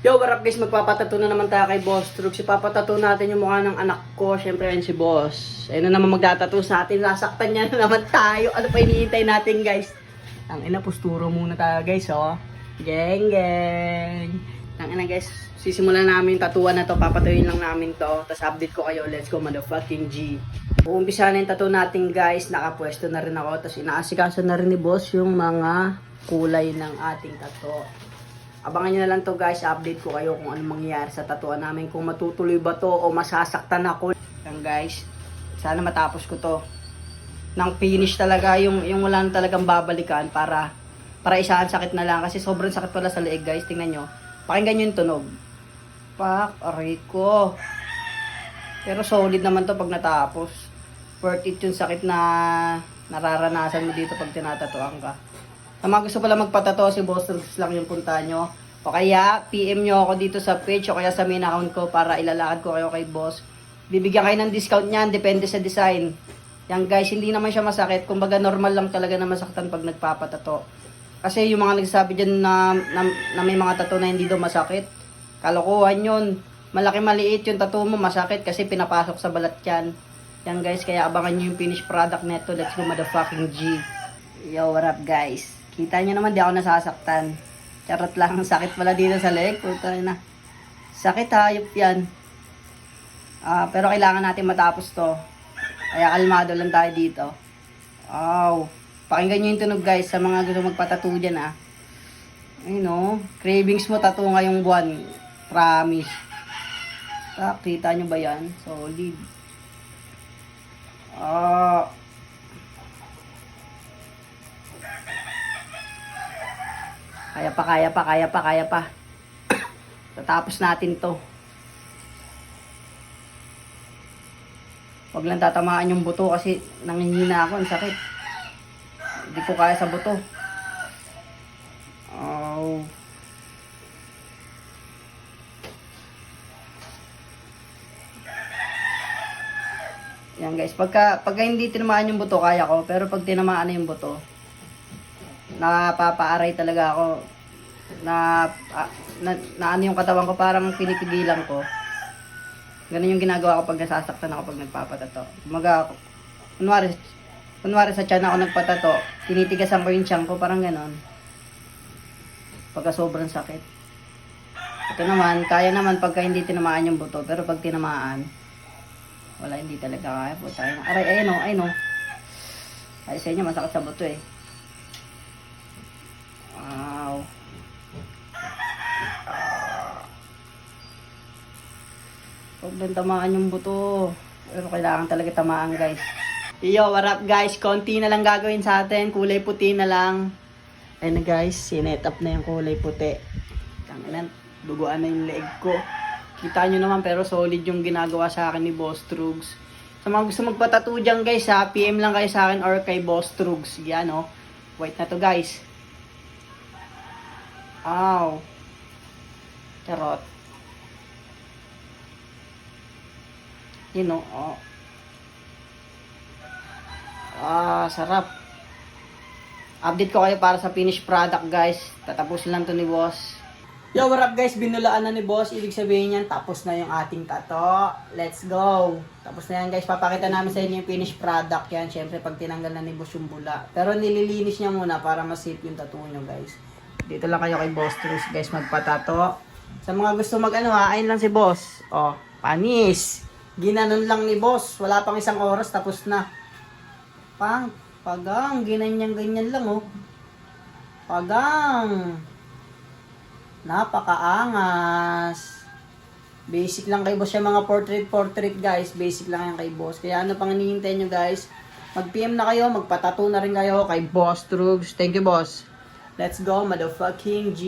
Yo, what up guys? Magpapatato na naman tayo kay Boss Trugs. Ipapatato natin yung mukha ng anak ko. Siyempre yan si Boss. Ayun na naman magtatato sa atin. Nasaktan niya na naman tayo. Ano pa hinihintay natin guys? Ang ina, posturo muna tayo guys, oh. Geng geng. Ang ina guys, sisimulan namin yung tatuan na to. Papatuyin lang namin to. Tapos update ko kayo. Let's go motherfucking G. Uumpisa na yung tattoo natin guys. Nakapwesto na rin ako. Tapos inaasikaso na rin ni Boss yung mga kulay ng ating tattoo. Abangan nyo na lang to guys, update ko kayo kung anong mangyayari sa tatuan namin, kung matutuloy ba to o masasaktan ako. Yan guys, sana matapos ko to nang finish talaga, yung wala na talagang babalikan para isahan sakit na lang kasi sobrang sakit pala sa leeg guys. Tingnan nyo, pakinggan nyo yung tunog. Pak, aray ko. Pero solid naman to pag natapos. Worth it yung sakit na nararanasan mo dito pag tinatatuan ka. Sa mga gusto pala magpatato, si Boss Trugs lang yung punta nyo. O kaya, PM nyo ako dito sa page o kaya sa main account ko para ilalakad ko kayo kay Boss. Bibigyan kayo ng discount niyan, depende sa design. Yan guys, hindi naman siya masakit. Kumbaga normal lang talaga na masaktan pag nagpapatato. Kasi yung mga nagsasabi dyan na may mga tattoo na hindi daw masakit, kalokohan yun. Malaki maliit yung tattoo mo, masakit kasi pinapasok sa balat yan. Yan guys, kaya abangan nyo yung finished product neto. Let's go motherfucking G. Yo, what up guys? Kita nyo naman, di ako nasasaktan. Charot lang, sakit pala dito sa leg. Puta na. Sakit, hayop yan. Pero kailangan natin matapos to. Kaya kalmado lang tayo dito. Wow. Pakinggan nyo yung tunog guys sa mga gusto magpatattoo dyan Ayun o. Cravings mo, tattoo ngayong buwan. Promise. Kita nyo ba yan? Solid. Kaya pa. Tatapos natin to. Huwag lang tatamaan yung buto kasi nanghihina ako. Ang sakit. Hindi ko kaya sa buto. Yan guys. Pagka hindi tinamaan yung buto, kaya ko. Pero pag tinamaan na yung buto, napapaaray talaga ako. Na ano yung katawan ko, parang pinipigilan ko. Ganun yung ginagawa ko pag nasasaktan ako pag nagpapatato. Kunwari sa tiyan ako nagpatato, tinitigasan ko yung tiyan ko, parang ganon. Pagka sobrang sakit. Ito naman, kaya naman pagka hindi tinamaan yung buto, pero pag tinamaan, wala, hindi talaga kaya. Puta, aray, ayun o. Ay sa inyo, masakit sa buto Wow. Huwag lang tamaan yung buto. Pero kailangan talaga tamaan guys. Yo, what up guys? Konti na lang gagawin sa atin. Kulay puti na lang. Ayun na guys, sinet up na yung kulay puti. Tanginan, duguan na yung leeg ko. Kita nyo naman pero solid yung ginagawa sa akin ni Boss Trugs. Sa mga gusto magpatattoo dyan guys PM lang kayo sa akin or kay Boss Trugs. Yan White na to guys. Ow. Charot. Sarap. Update ko kayo para sa finished product guys. Tatapusin lang to ni Boss. Yo, what up guys? Binulaan na ni Boss. Ibig sabihin yan, tapos na yung ating tato. Let's go. Tapos na yan guys. Papakita namin sa inyo yung finished product yan. Syempre pag tinanggal na ni Boss yung bula. Pero nililinis niya muna para ma-safe yung tattoo nyo guys. Dito lang kayo kay Boss Trugs guys magpatato. Sa mga gusto ayun lang si Boss. Panis. Ginanon lang ni Boss. Wala pang isang oras, tapos na. Pagang. Ganyan lang Pagang. Napakaangas. Basic lang kay Boss yung mga portrait guys. Basic lang yan kay Boss. Kaya ano pang hinihintay nyo guys? Mag-PM na kayo. Magpatato na rin kayo kay Boss Trugs. Thank you Boss. Let's go motherfucking G.